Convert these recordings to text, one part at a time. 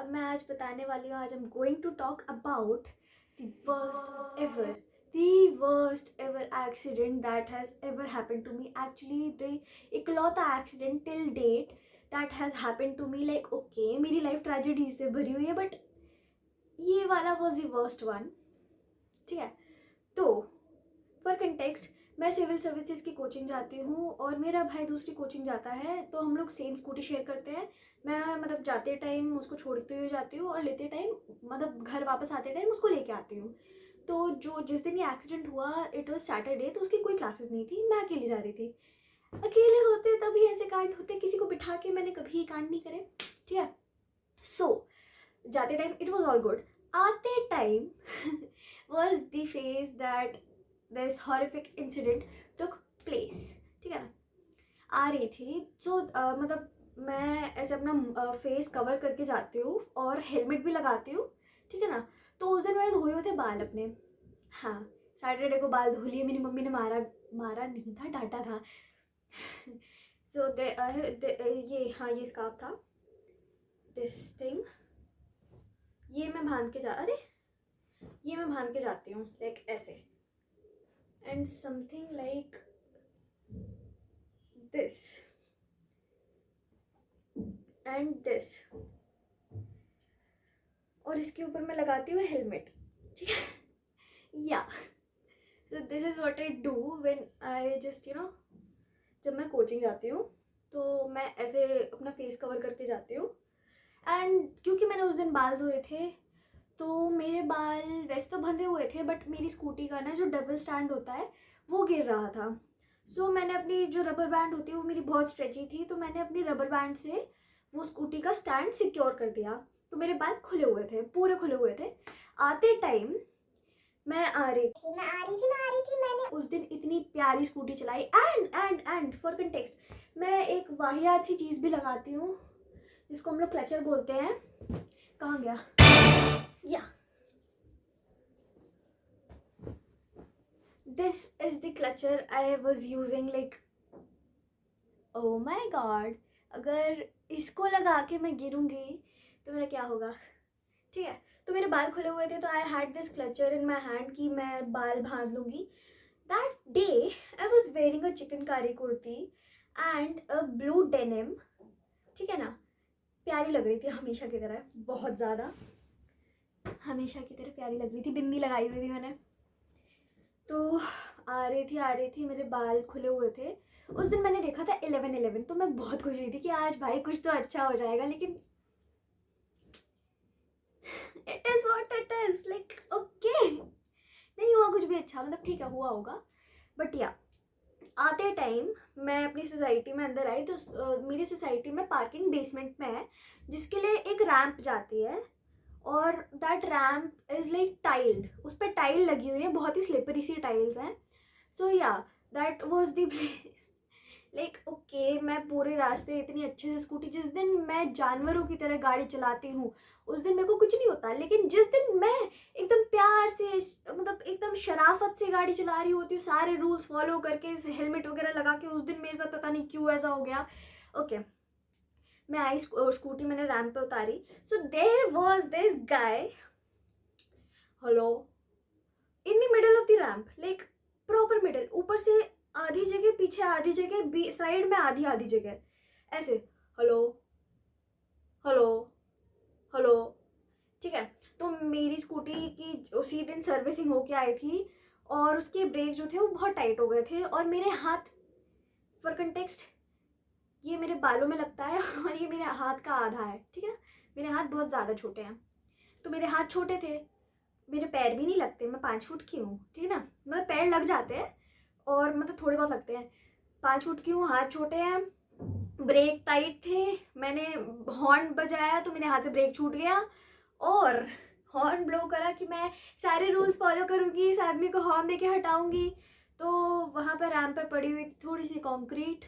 अब मैं आज बताने वाली हूँ, आज I am going to talk about the worst ever accident that has ever happened to me. Actually the इकलौता accident till date that has happened to me. Like okay, मेरी life tragedy से भरी हुई है, बट ये वाला was the worst one. ठीक है, तो फॉर कंटेक्स्ट, मैं सिविल सर्विसेज की कोचिंग जाती हूँ और मेरा भाई दूसरी कोचिंग जाता है, तो हम लोग सेम स्कूटी शेयर करते हैं. मैं मतलब जाते टाइम उसको छोड़ते हुए जाती हूँ और लेते टाइम मतलब घर वापस आते टाइम उसको लेके आती हूँ. तो जो जिस दिन ये एक्सीडेंट हुआ, इट वॉज सैटरडे, तो उसकी कोई क्लासेस नहीं थी, मैं अकेली जा रही थी. अकेले होते तभी ऐसे कांड होते, किसी को बिठा के मैंने कभी ये कांड नहीं करे. ठीक है, सो जाते time it was all good. आते time was the phase that this horrific incident took place. ठीक है ना, आ रही थी. सो मतलब मैं ऐसे अपना फेस कवर करके जाती हूँ और हेलमेट भी लगाती हूँ. ठीक है ना, तो उस दिन मैंने धोए हुए थे बाल अपने. हाँ, सैटरडे को बाल धो लिए. मेरी मम्मी ने मारा नहीं था, डांटा था. सो ये हाँ, ये स्कार्फ था, दिस थिंग. ये मैं बांध के जाती हूँ लाइक ऐसे, and something like this and this, और इसके ऊपर मैं लगाती हूँ हेलमेट. ठीक है, या so this is what I do when I just जब मैं कोचिंग जाती हूँ तो मैं ऐसे अपना फेस कवर करके जाती हूँ. एंड क्योंकि मैंने उस दिन बाल धोए थे, तो मेरे बाल वैसे तो बंधे हुए थे, बट मेरी स्कूटी का ना जो डबल स्टैंड होता है वो गिर रहा था. सो मैंने अपनी जो रबर बैंड होती है वो मेरी बहुत स्ट्रेची थी, तो मैंने अपनी रबर बैंड से वो स्कूटी का स्टैंड सिक्योर कर दिया. तो मेरे बाल खुले हुए थे, पूरे खुले हुए थे. आते टाइम मैं आ रही थी मैंने उस दिन इतनी प्यारी स्कूटी चलाई. एंड फॉर कंटेक्स्ट, मैं एक वाहियात सी चीज़ भी लगाती हूँ जिसको हम लोग क्लचर बोलते हैं. कहाँ गया? या this is the clutcher I was using. Like oh my God, अगर इसको लगा के मैं गिरूंगी तो मेरा क्या होगा. ठीक है, तो मेरे बाल खुले हुए थे, तो I had this clutcher in my hand कि मैं बाल बांध लूँगी. That day I was wearing a chikankari kurti and a blue denim. ठीक है ना, प्यारी लग रही थी हमेशा की तरह, बहुत ज़्यादा हमेशा की तरह प्यारी लग रही थी. बिंदी लगाई हुई थी मैंने. तो आ रही थी, मेरे बाल खुले हुए थे. उस दिन मैंने देखा था 11/11, तो मैं बहुत खुश हुई थी कि आज भाई कुछ तो अच्छा हो जाएगा. लेकिन it is what it is. Like okay, नहीं हुआ कुछ भी अच्छा, मतलब ठीक है, हुआ होगा. बट या आते टाइम मैं अपनी सोसाइटी में अंदर आई, तो मेरी सोसाइटी में पार्किंग बेसमेंट में है, जिसके लिए एक रैंप जाती है. और that ramp is like tiled, उस पर टाइल लगी हुई है, बहुत ही स्लिपरी सी टाइल्स हैं. सो या that was the place. Like okay, मैं पूरे रास्ते इतनी अच्छे से स्कूटी, जिस दिन मैं जानवरों की तरह गाड़ी चलाती हूँ उस दिन मेरे को कुछ नहीं होता, लेकिन जिस दिन मैं एकदम प्यार से, मतलब एकदम शराफत से गाड़ी चला रही होती हूँ, सारे रूल्स फॉलो करके, हेलमेट वगैरह लगा के, उस दिन मेरे साथ पता नहीं क्यों ऐसा हो गया. ओके, मैं आई स्कूटी, मैंने रैंप पे उतारी. So there was this guy, hello, in the middle of the ramp, like proper middle, ऊपर से आधी जगह, पीछे आधी जगह, साइड में आधी आधी जगह, ऐसे हेलो हेलो हेलो. ठीक है, तो मेरी स्कूटी की उसी दिन सर्विसिंग होके आई थी और उसके ब्रेक जो थे वो बहुत टाइट हो गए थे, और मेरे हाथ, फॉर कंटेक्स्ट, ये मेरे बालों में लगता है और ये मेरे हाथ का आधा है. ठीक है ना, मेरे हाथ बहुत ज़्यादा छोटे हैं, तो मेरे हाथ छोटे थे, मेरे पैर भी नहीं लगते, मैं 5 फुट की हूँ. ठीक है ना, मतलब पैर लग जाते हैं और मतलब थोड़े बहुत लगते हैं. 5 फुट की हूँ, हाथ छोटे हैं, ब्रेक टाइट थे. मैंने हॉर्न बजाया तो मेरे हाथ से ब्रेक छूट गया, और हॉर्न ब्लो करा कि मैं सारे रूल्स फॉलो करूँगी, इस आदमी को हॉर्न देके हटाऊँगी. तो वहाँ पर रैंप पे पड़ी हुई थोड़ी सी कंक्रीट,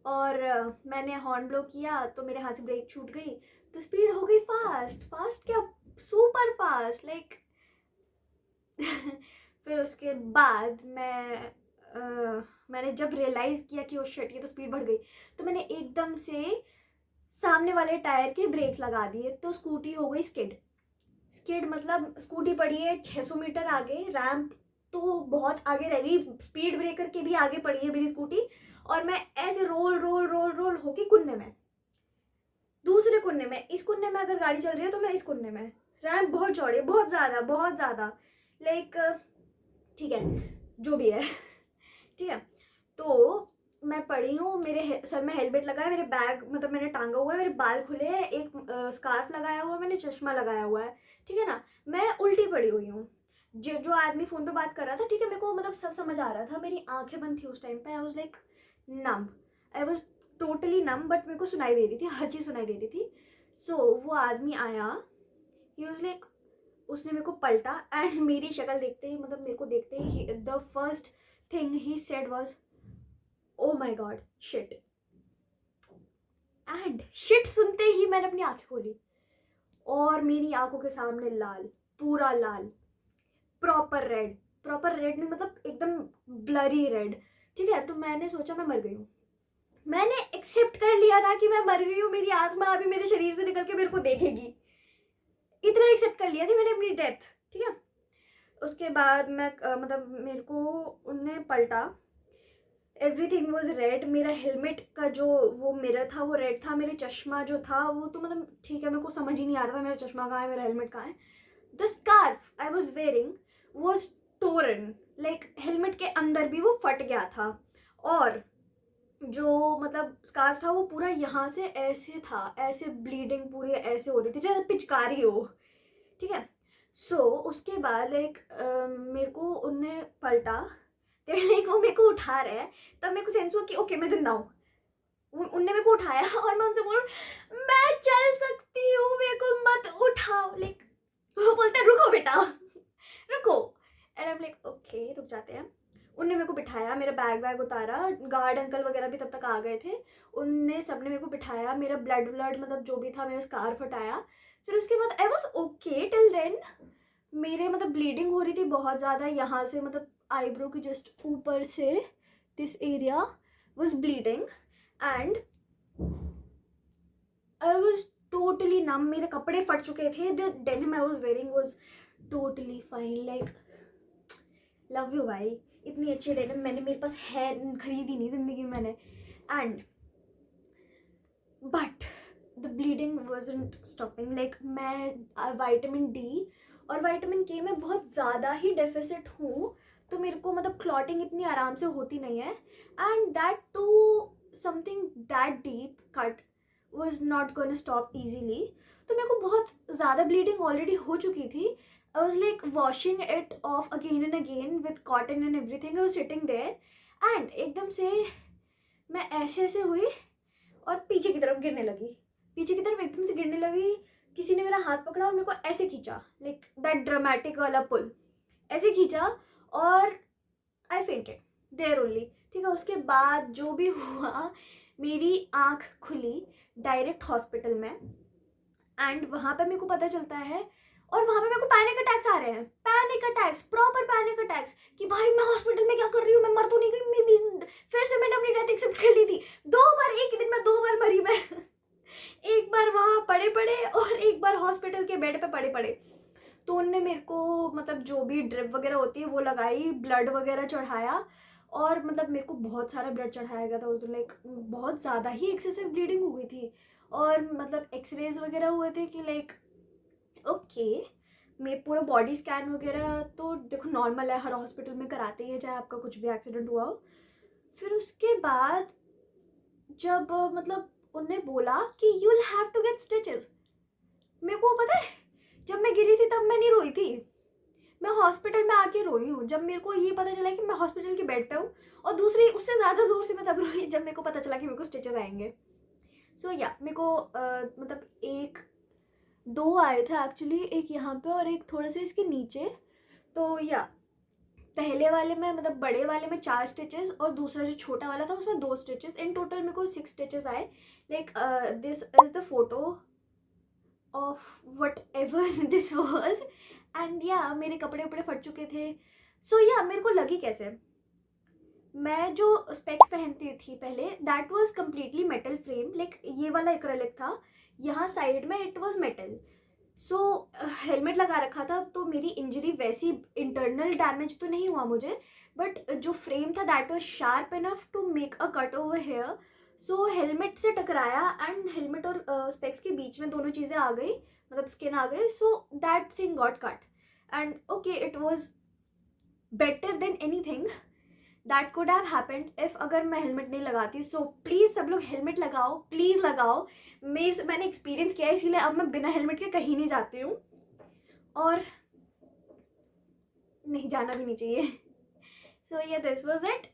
और मैंने हॉर्न ब्लो किया तो मेरे हाथ से ब्रेक छूट गई, तो स्पीड हो गई फास्ट क्या, सुपर फास्ट, लाइक फिर उसके बाद मैंने जब रियलाइज़ किया कि ओ शिट, ये तो स्पीड बढ़ गई, तो मैंने एकदम से सामने वाले टायर के ब्रेक लगा दिए, तो स्कूटी हो गई स्किड। स्किड मतलब स्कूटी पड़ी है 600 मीटर आगे, रैंप तो बहुत आगे रह गई, स्पीड ब्रेकर के भी आगे पड़ी है मेरी स्कूटी, और मैं ऐसे रोल रोल रोल रोल होके कुन्ने में, दूसरे कुन्ने में, इस कुन्ने में अगर गाड़ी चल रही है तो मैं इस कुन्ने में। रैंप बहुत चौड़ी है, बहुत ज़्यादा लाइक, ठीक है जो भी है ठीक है। तो मैं पड़ी हूँ, मेरे सर में हेलमेट लगा है, मेरे बैग मतलब मैंने टांगा हुआ है, मेरे बाल खुले हैं, एक स्कार्फ लगाया हुआ है, मैंने चश्मा लगाया हुआ है, ठीक है ना। मैं उल्टी पड़ी हुई हूँ। जो आदमी फ़ोन पे बात कर रहा था, ठीक है, मेरे को मतलब सब समझ आ रहा था, मेरी आंखें बंद थी उस टाइम पे, I was like numb, I was totally numb, but मेरे को सुनाई दे रही थी, हर चीज़ सुनाई दे रही थी। सो वो आदमी आया, ही वॉज लाइक, उसने मेरे को पलटा एंड मेरी शक्ल देखते ही, मतलब मेरे को देखते ही, the first thing he said was, oh my god shit. And shit सुनते ही मैंने अपनी आंखें खोली, और मेरी आंखों के सामने लाल, पूरा लाल, प्रॉपर रेड, प्रॉपर रेड नहीं मतलब एकदम ब्लरी रेड, ठीक है। तो मैंने सोचा मैं मर गई हूँ, मैंने एक्सेप्ट कर लिया था कि मैं मर गई हूँ, मेरी आत्मा अभी मेरे शरीर से निकल के मेरे को देखेगी, इतना एक्सेप्ट कर लिया थी मैंने अपनी डेथ, ठीक है। उसके बाद मैं मतलब मेरे को उनने पलटा, एवरीथिंग वॉज रेड, मेरा हेलमेट का जो वो मिरर था वो रेड था, मेरे चश्मा जो था वो तो मतलब ठीक है, मेरे को समझ ही नहीं आ रहा था मेरा चश्मा कहाँ है, मेरा हेलमेट कहाँ है। The scarf I was wearing was Torrent, like helmet के अंदर भी वो फट गया था, और जो मतलब स्कार्फ था वो पूरा यहाँ से ऐसे था, ऐसे ब्लीडिंग पूरी ऐसे हो रही थी जैसे पिचकारी हो, ठीक है। सो उसके बाद लाइक मेरे को उनने पलटा, लाइक वो मेरे को उठा रहे हैं, तब मेरे को सेंस हुआ कि ओके मैं जिंदा हूँ। उनने मेरे को उठाया और मैं उनसे बोलूँ मैं चल सकती हूँ, मेरे को मत उठाओ, लाइक वो बोलते हैं रुको बेटा रुको, and I am like okay रुक जाते हैं। उनने मेरे को बिठाया, मेरा बैग उतारा, गार्ड अंकल वगैरह भी तब तक आ गए थे, उनने सबने मेरे को बिठाया, मेरा ब्लड मतलब जो भी था मेरा स्कार्फ हटाया। फिर उसके बाद I was okay till then, मेरे मतलब ब्लीडिंग हो रही थी बहुत ज़्यादा, यहाँ से मतलब आईब्रो की जस्ट ऊपर से this area was bleeding, and I was totally numb, मेरे कपड़े फट चुके थे, the denim I was wearing was totally fine, like love you भाई, इतनी अच्छी डेनिम मैंने, मेरे पास है, खरीदी नहीं जिंदगी में मैंने, and but the bleeding wasn't stopping, like मैं विटामिन डी और विटामिन के में बहुत ज़्यादा ही डेफिसिट हूँ, तो मेरे को मतलब क्लॉटिंग इतनी आराम से होती नहीं है, and that too something that deep cut was not gonna stop easily. तो मेरे को बहुत ज़्यादा ब्लीडिंग ऑलरेडी हो चुकी थी, I was like washing it off again and again with cotton and everything, I was sitting there, and एकदम से मैं ऐसे हुई और पीछे की तरफ गिरने लगी, पीछे की तरफ एकदम से गिरने लगी, किसी ने मेरा हाथ पकड़ा और मेरे को ऐसे खींचा, लाइक दैट ड्रामेटिक वाला पुल, ऐसे खींचा और आई फेंटेड देयर ओनली, ठीक है। उसके बाद जो भी हुआ, मेरी आँख खुली डायरेक्ट हॉस्पिटल में, एंड वहाँ पे मेरे को पता चलता है, और वहाँ पे मेरे को पैनिक अटैक्स आ रहे हैं, panic attacks, proper panic attacks, कि भाई मैं हॉस्पिटल में क्या कर रही हूँ, मैं मर तो नहीं गई, फिर से मैंने अपनी डेथ एक्सेप्ट कर ली थी, 2 बार, एक ही दिन में 2 बार मरी मैं एक बार वहाँ पड़े और एक बार हॉस्पिटल के बेड पे पड़े। तो उनने मेरे को मतलब जो भी ड्रिप वगैरह होती है वो लगाई, ब्लड वगैरह चढ़ाया, और मतलब मेरे को बहुत सारा ब्लड चढ़ाया गया था, तो लाइक बहुत ज़्यादा ही एक्सेसिव ब्लीडिंग हो गई थी, और मतलब एक्सरेज वगैरह हुए थे कि लाइक ओके, मैं पूरा बॉडी स्कैन वगैरह तो देखो नॉर्मल है, हर हॉस्पिटल में कराते ही है चाहे आपका कुछ भी एक्सीडेंट हुआ हो। फिर उसके बाद जब मतलब उनने बोला कि you will have to get stitches, मेरे को पता है जब मैं गिरी थी तब मैं नहीं रोई थी, मैं हॉस्पिटल में आके रोई हूँ जब मेरे को ये पता चला कि मैं हॉस्पिटल के बेड पे हूँ, और दूसरी उससे ज़्यादा ज़ोर से मैं तब रोई जब मेरे को पता चला कि मेरे को स्टिचेस आएंगे। सो या मेरे को मतलब 1-2 आए थे एक्चुअली, एक यहाँ पे और एक थोड़े से इसके नीचे। तो या पहले वाले में मतलब बड़े वाले में 4 स्टिचेस, और दूसरा जो छोटा वाला था उसमें 2 स्टिचेस, इन टोटल मेरे को 6 स्टिचेस आए। Like this is the photo of what ever this was, and या मेरे कपड़े वपड़े फट चुके थे। सो या मेरे को लगी कैसे, मैं जो स्पेक्स पहनती थी पहले that was completely metal frame, like ये वाला एक्रेलिक था, यहाँ साइड में it was metal. So helmet लगा रखा था तो मेरी इंजरी वैसी इंटरनल डैमेज तो नहीं हुआ मुझे, बट जो फ्रेम था that was sharp enough to make a cut over here. So helmet से टकराया एंड हेलमेट और स्पेक्स के बीच में दोनों चीज़ें आ गई, मतलब स्किन आ गई। So that thing got cut and okay it was better than anything that could have happened if अगर मैं हेलमेट नहीं लगाती। सो प्लीज़ सब लोग हेलमेट लगाओ, प्लीज़ लगाओ। मैंने एक्सपीरियंस किया है इसीलिए अब मैं बिना हेलमेट के कहीं नहीं जाती हूँ, और नहीं जाना भी नहीं चाहिए। सो ये दिस वाज इट।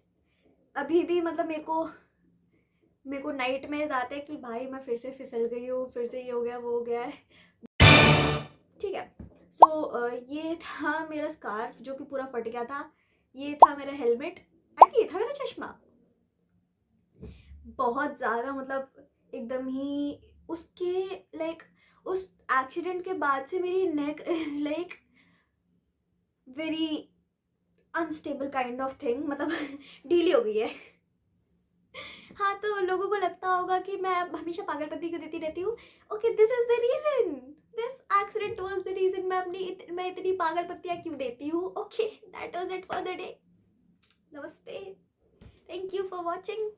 अभी भी मतलब मेरे को नाइट में आते हैं कि भाई मैं फिर से फिसल गई हूँ, फिर से ये हो गया वो हो गया है। ठीक है। सो ये था मेरा स्कार्फ जो कि पूरा फट गया था, ये था मेरा हेलमेट एंड ये था मेरा चश्मा। बहुत ज़्यादा मतलब एकदम ही उसके लाइक उस एक्सीडेंट के बाद से मेरी neck is like very unstable kind of thing, मतलब ढीली हो गई है। हाँ, तो लोगों को लगता होगा कि मैं हमेशा पागलपंती क्यों देती रहती हूँ। Okay, this is the reason, this accident was the reason मैं इतनी पागलपंतियाँ क्यों देती हूँ। Okay, that was it for the day. नमस्ते, थैंक यू फॉर वॉचिंग।